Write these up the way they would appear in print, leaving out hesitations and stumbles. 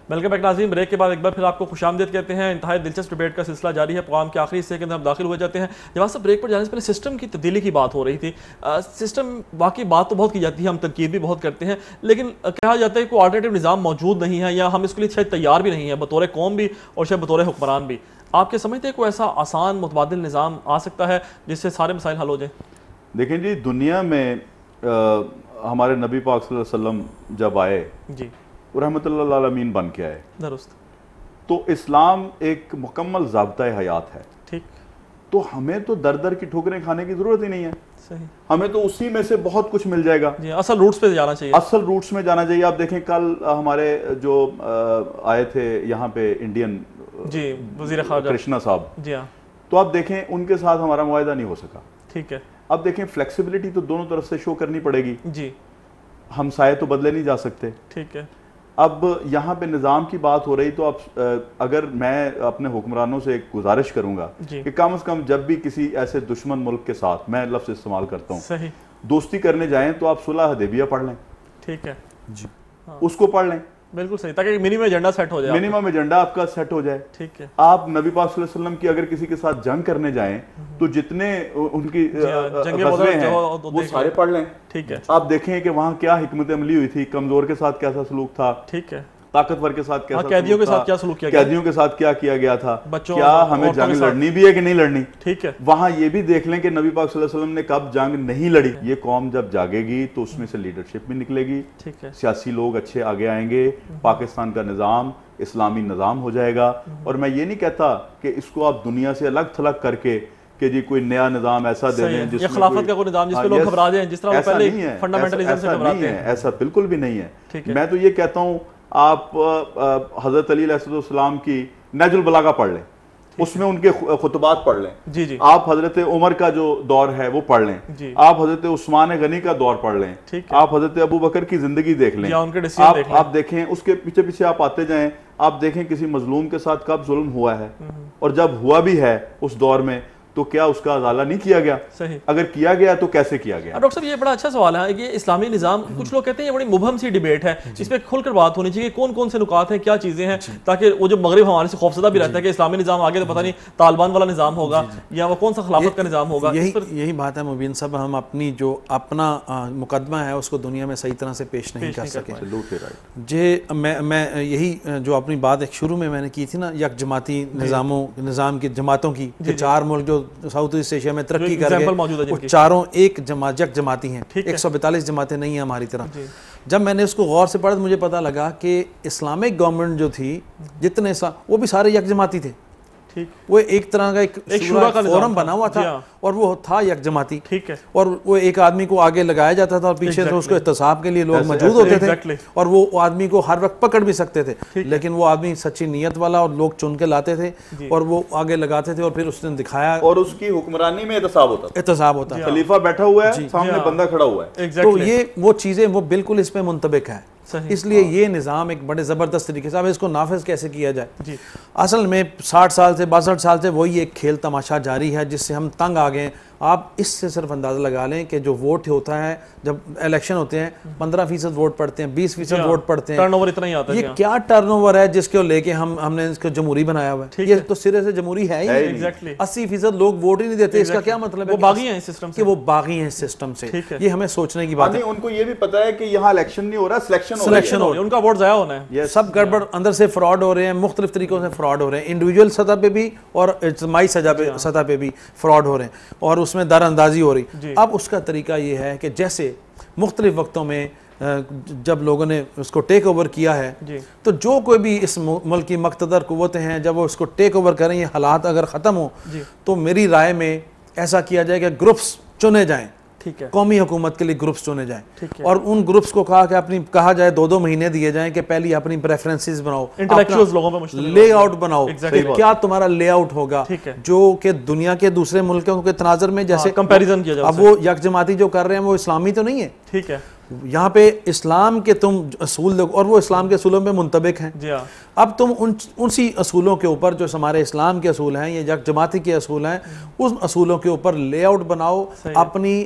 Welcome back ناظرین، break کے بعد ایک بار پھر آپ کو خوش آمدید کہتے ہیں. انتہائی دلچسپ ڈیبیٹ کا سلسلہ جاری ہے. پروگرام کے آخری حصے کے اندر ہم داخل ہوئے جاتے ہیں. جواد صاحب، بریک پر جانے سے پہلے سسٹم کی تبدیلی کی بات ہو رہی تھی. سسٹم واقعی بات تو بہت کی جاتی ہے، ہم تنقید بھی بہت کرتے ہیں، لیکن کہا جاتا ہے کہ کوئی آلٹرنیٹو نظام موجود نہیں ہے، یا ہم اس کے لیے شاید تیار بھی نہیں ہیں بطور قوم بھی اور شاید بطور حکمران بھی. آپ کیا سمجھتے ہیں کوئی ایسا آسان متبادل نظام آ سکتا ہے جس سے سارے مسائل حل ہو جائیں؟ دیکھیں جی، دنیا میں ہمارے نبی پاک صلی اللہ علیہ وسلم جب آئے جی، رحمۃ اللہ العالمین بن کے آئے، درست، تو اسلام ایک مکمل ضابطۂ حیات ہے. ٹھیک. تو ہمیں تو در در کی ٹھوکریں کھانے کی ضرورت ہی نہیں ہے. صحیح. ہمیں تو اسی میں سے بہت کچھ مل جائے گا. جی، اصل روٹس پہ جانا چاہیے. اصل روٹس میں جانا چاہیے. آپ دیکھیں کل ہمارے جو آئے تھے یہاں پہ انڈین، جی، وزیر خارجہ کرشنا صاحب، جی ہاں، تو آپ دیکھیں ان کے ساتھ ہمارا معاہدہ نہیں ہو سکا. ٹھیک ہے. اب دیکھیں فلیکسیبلٹی تو دونوں طرف سے شو کرنی پڑے گی. جی، ہم سائے تو بدلے نہیں جا سکتے. ٹھیک ہے. اب یہاں پہ نظام کی بات ہو رہی، تو اب اگر میں اپنے حکمرانوں سے ایک گزارش کروں گا کہ کم از کم جب بھی کسی ایسے دشمن ملک کے ساتھ، میں لفظ استعمال کرتا ہوں، صحیح، دوستی کرنے جائیں تو آپ صلح حدیبیہ پڑھ لیں. ٹھیک ہے. جی، اس کو پڑھ لیں. بالکل صحیح، تاکہ منیمم ایجنڈا سیٹ ہو جائے. منیمم ایجنڈا آپ کا سیٹ ہو جائے. ٹھیک ہے. آپ نبی پاک صلی اللہ علیہ وسلم کی اگر کسی کے ساتھ جنگ کرنے جائیں تو جتنے ان کی غزوے ہیں وہ سارے پڑھ لیں. ٹھیک ہے. آپ دیکھیں کہ وہاں کیا حکمت عملی ہوئی تھی، کمزور کے ساتھ کیسا سلوک تھا، ٹھیک ہے، طاقتور کے ساتھ کیسا، قیدیوں کے ساتھ کیا سلوک کیا گیا، قیدیوں کے ساتھ کیا کیا گیا تھا، کیا ہمیں جنگ لڑنی بھی ہے کہ نہیں لڑنی. ٹھیک ہے. وہاں یہ بھی دیکھ لیں کہ نبی پاک صلی اللہ علیہ وسلم نے کب جنگ نہیں لڑی. یہ قوم جب جاگے گی تو اس میں سے لیڈرشپ بھی نکلے گی. ٹھیک ہے. سیاسی لوگ اچھے آگے آئیں گے، پاکستان کا نظام اسلامی نظام ہو جائے گا. اور میں یہ نہیں کہتا کہ اس کو آپ دنیا سے الگ تھلگ کر کے کہ جی کوئی نیا نظام ایسا دے دیں جس میں خلافت کا کوئی نظام جس پہ لوگ گھبرا جائیں، جس طرح وہ پہلے فنڈامنٹلزم سے گھبراتے ہیں. ایسا بالکل بھی نہیں ہے. میں تو یہ کہتا ہوں آپ حضرت علی علیہ السلام کی نہج البلاغہ پڑھ لیں، اس میں ان کے خطبات پڑھ لیں. جی جی. آپ حضرت عمر کا جو دور ہے وہ پڑھ لیں. آپ حضرت عثمان غنی کا دور پڑھ لیں. آپ حضرت ابو بکر کی زندگی دیکھ لیں. آپ دیکھیں اس کے پیچھے پیچھے آپ آتے جائیں، آپ دیکھیں کسی مظلوم کے ساتھ کب ظلم ہوا ہے، اور جب ہوا بھی ہے اس دور میں تو کیا اس کا ازالہ نہیں کیا گیا؟ صحیح. اگر کیا گیا تو کیسے کیا گیا؟ ڈاکٹر صاحب یہ بڑا اچھا سوال ہے. یہ اسلامی نظام، کچھ لوگ کہتے ہیں یہ بڑی مبہم سی ڈیبیٹ ہے، اس پہ کھل کر بات ہونی چاہیے. کون کون سے نکات ہیں، کیا چیزیں ہیں، تاکہ وہ جو مغرب ہمارے سے خوفزدہ بھی رہتا ہے کہ اسلامی نظام آگے تو پتہ نہیں طالبان والا نظام ہوگا یا وہ کون سا خلافت کا نظام ہوگا. یہی بات ہے مبین صاحب، ہم اپنی جو اپنا مقدمہ ہے اس کو دنیا میں صحیح طرح سے پیش نہیں کر سکے. جی، میں یہی جو اپنی بات ایک شروع میں نے کی تھی نا، یک جماعتی نظام کی جماعتوں کی، کہ 4 ملک جو ساؤتھ ایسٹ ایشیا میں ترقی کر گئے وہ چاروں ایک جماعتی ہیں، 142 جماعتیں نہیں ہیں ہماری طرح. جب میں نے اس کو غور سے پڑھا تو مجھے پتا لگا کہ اسلامک گورنمنٹ جو تھی، جتنے وہ بھی سارے یک جماعتی تھے. وہ ایک طرح کا ایک شورا کا فورم بنا ہوا تھا اور وہ تھا یک جماعتی. ٹھیک ہے. اور وہ ایک آدمی کو آگے لگایا جاتا تھا اور پیچھے سے اس کو احتساب کے لیے لوگ موجود ہوتے تھے، اور وہ آدمی کو ہر وقت پکڑ بھی سکتے تھے، لیکن وہ آدمی سچی نیت والا اور لوگ چن کے لاتے تھے اور وہ آگے لگاتے تھے، اور پھر اس نے دکھایا. اور اس کی حکمرانی میں احتساب ہوتا ہے. خلیفہ بیٹھا ہوا ہے، سامنے بندہ کھڑا ہوا ہے. تو یہ وہ چیزیں وہ بالکل اس پہ منطبق ہے. اس لیے یہ نظام ایک بڑے زبردست طریقے سے، اب اس کو نافذ کیسے کیا جائے؟ اصل میں 60 سال سے 62 سال سے وہی ایک کھیل تماشا جاری ہے جس سے ہم تنگ آ گئے. آپ اس سے صرف اندازہ لگا لیں کہ جو ووٹ ہوتا ہے جب الیکشن ہوتے ہیں 15% ووٹ پڑتے ہیں، 20% ووٹ پڑتے ہیں. ٹرن اوور اتنا ہی آتا ہے. یہ کیا ٹرن اوور ہے جس کو لے کے ہم نے اس کو جمہوری بنایا ہوا ہے؟ یہ تو سرے سے جمہوری ہے ہی نہیں. 80% لوگ ووٹ ہی نہیں دیتے. اس کا کیا مطلب ہے؟ وہ باغی ہیں اس سسٹم سے. کہ وہ باغی ہیں اس سسٹم سے. یہ ہمیں سوچنے کی بات ہے. ان کو یہ بھی پتا ہے کہ یہاں الیکشن نہیں ہو رہا، سلیکشن ہو رہا ہے، ان کا ووٹ ضائع ہونا ہے. سب گڑبڑ، اندر سے فراڈ ہو رہے ہیں، مختلف طریقوں سے فراڈ ہو رہے ہیں، انڈیویجول سطح پہ بھی اور اجتماعی سطح پہ بھی فراڈ ہو رہے ہیں، اور اس میں در اندازی ہو رہی. اب اس کا طریقہ یہ ہے کہ جیسے مختلف وقتوں میں جب لوگوں نے اس کو ٹیک اوور کیا ہے، تو جو کوئی بھی اس ملک کی مقتدر قوتیں ہیں جب وہ اس کو ٹیک اوور کریں، یہ حالات اگر ختم ہوں تو میری رائے میں ایسا کیا جائے کہ گروپس چنے جائیں، قومی حکومت کے لیے گروپس چنے جائیں، اور ان گروپس کو کہا جائے 2 مہینے دیے جائیں کہ پہلی اپنی پریفرنسز بناؤ، لے آؤٹ بناؤ، کیا تمہارا لے آؤٹ ہوگا جو کہ دنیا کے دوسرے ملکوں کے تناظر میں جیسے کمپیریزن کیا جائے. اب وہ یک جماعتی جو کر رہے ہیں وہ اسلامی تو نہیں ہے. ٹھیک ہے. یہاں پہ اسلام کے تم اصول اور وہ اسلام کے اصولوں میں منطبق ہیں. اب تم انسی اصولوں کے اوپر جو ہمارے اسلام کے اصول ہیں، یہ یک جماعتی کے اصول ہیں، اس اصولوں کے اوپر لے آؤٹ بناؤ، اپنی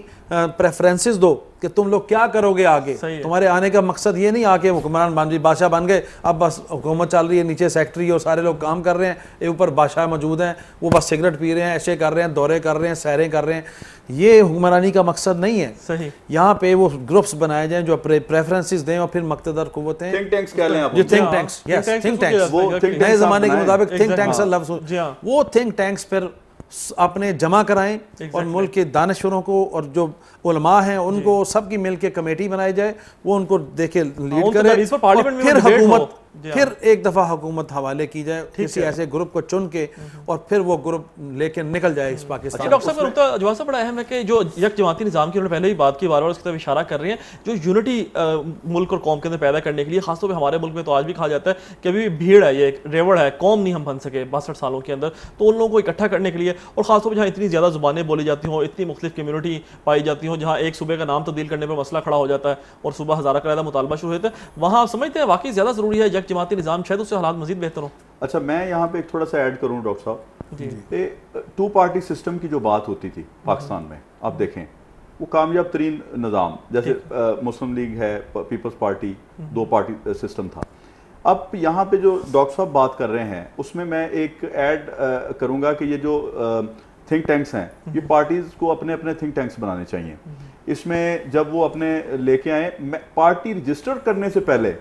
پریفرنسز دو کہ تم لوگ کیا کرو گے آگے, تمہارے آنے کا مقصد یہ نہیں آکے حکمران بادشاہ بن گئے, اب بس حکومت چل رہی ہے, نیچے سیکٹری اور سارے لوگ کام کر رہے ہیں, اوپر بادشاہ موجود ہیں, وہ بس سگریٹ پی رہے ہیں, ایسے کر رہے ہیں, دورے کر رہے ہیں, سیریں کر رہے ہیں. یہ حکمرانی کا مقصد نہیں ہے. صحیح. یہاں پہ وہ گروپس بنائے جائیں جو پریفرنسز دیں اور پھر مقتدر قوتیں, تھنک ٹینکس کہہ لیں آپ, جو تھنک ٹینکس, یس تھنک ٹینکس, نئے زمانے کے مطابق تھنک ٹینکس کا لفظ, وہ تھنک ٹینکس پھر اپنے جمع کرائیں اور ملک کے دانشوروں کو اور جو علماء ہیں ان کو سب کی مل کے کمیٹی بنائی جائے, وہ ان کو دیکھے لیڈ کرے, اور پھر حکومت پھر ایک دفعہ حکومت حوالے کی جائے کسی ایسے گروپ کو چن کے, اور پھر وہ گروپ لے کے نکل جائے اس پاکستان. ڈاکٹر صاحب کا نقطہ جواز صاحب بڑا اہم ہے کہ جو یک جماعتی نظام کی انہوں نے پہلے ہی بات کی, بار بار اس کی طرف اشارہ کر رہے ہیں, جو یونٹی ملک اور قوم کے اندر پیدا کرنے کے لیے, خاص طور پہ ہمارے ملک میں تو آج بھی کہا جاتا ہے کہ ابھی بھیڑ ہے, یہ ریوڑ ہے, قوم نہیں ہم بن سکے 62 سالوں کے اندر, تو ان لوگوں کو اکٹھا کرنے کے لیے, اور خاص طور پہ جہاں اتنی زیادہ زبانیں بولی جاتی ہوں, اتنی مختلف کمیونٹی پائی جاتی ہوں, جہاں ایک صوبے کا نام تبدیل کرنے پر مسئلہ کھڑا ہو جاتا ہے اور صوبہ ہزارہ کا علیحدہ مطالبہ شروع ہوتا ہے, وہاں سمجھتے ہیں واقعی زیادہ ضروری ہے یک جماعتی نظام, شاید اس سے حالات مزید بہتر ہوں. اچھا میں یہاں پہ ایک تھوڑا سا ایڈ کروں ڈاکٹر صاحب, 2 پارٹی سسٹم کی جو بات ہوتی تھی پاکستان میں, آپ دیکھیں وہ کامیاب ترین نظام, جیسے مسلم لیگ ہے, پیپلز پارٹی, 2 پارٹی سسٹم تھا. اب یہاں پہ جو ڈاکٹر صاحب بات کر رہے ہیں اس میں میں ایک ایڈ کروں گا کہ یہ جو تھنک ٹینکس ہیں, یہ پارٹیز کو اپنے اپنے تھنک ٹینکس بنانے چاہیے. اس میں جب وہ اپنے لے کے آئیں, پارٹی رجسٹر کرنے سے پہلے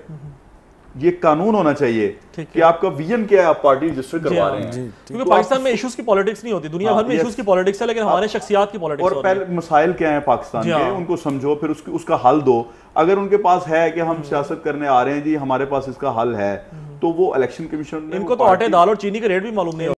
یہ قانون ہونا چاہیے کہ آپ کا ویژن کیا ہے, آپ پارٹی رجسٹر کروا رہے ہیں. کیونکہ پاکستان میں ایشوز کی پالیٹکس نہیں ہوتی, دنیا بھر میں ایشوز کی پالیٹکس ہے, لیکن ہمارے شخصیات کی پالیٹکس ہوتی ہے. اور پہلے مسائل کیا ہیں پاکستان کے, ان کو سمجھو, پھر اس کا حل دو. اگر ان کے پاس ہے کہ ہم سیاست کرنے آ رہے ہیں جی, ہمارے پاس اس کا حل ہے, تو وہ الیکشن کمیشن, ان کو تو آٹے دال اور چینی کے ریٹ بھی معلوم نہیں.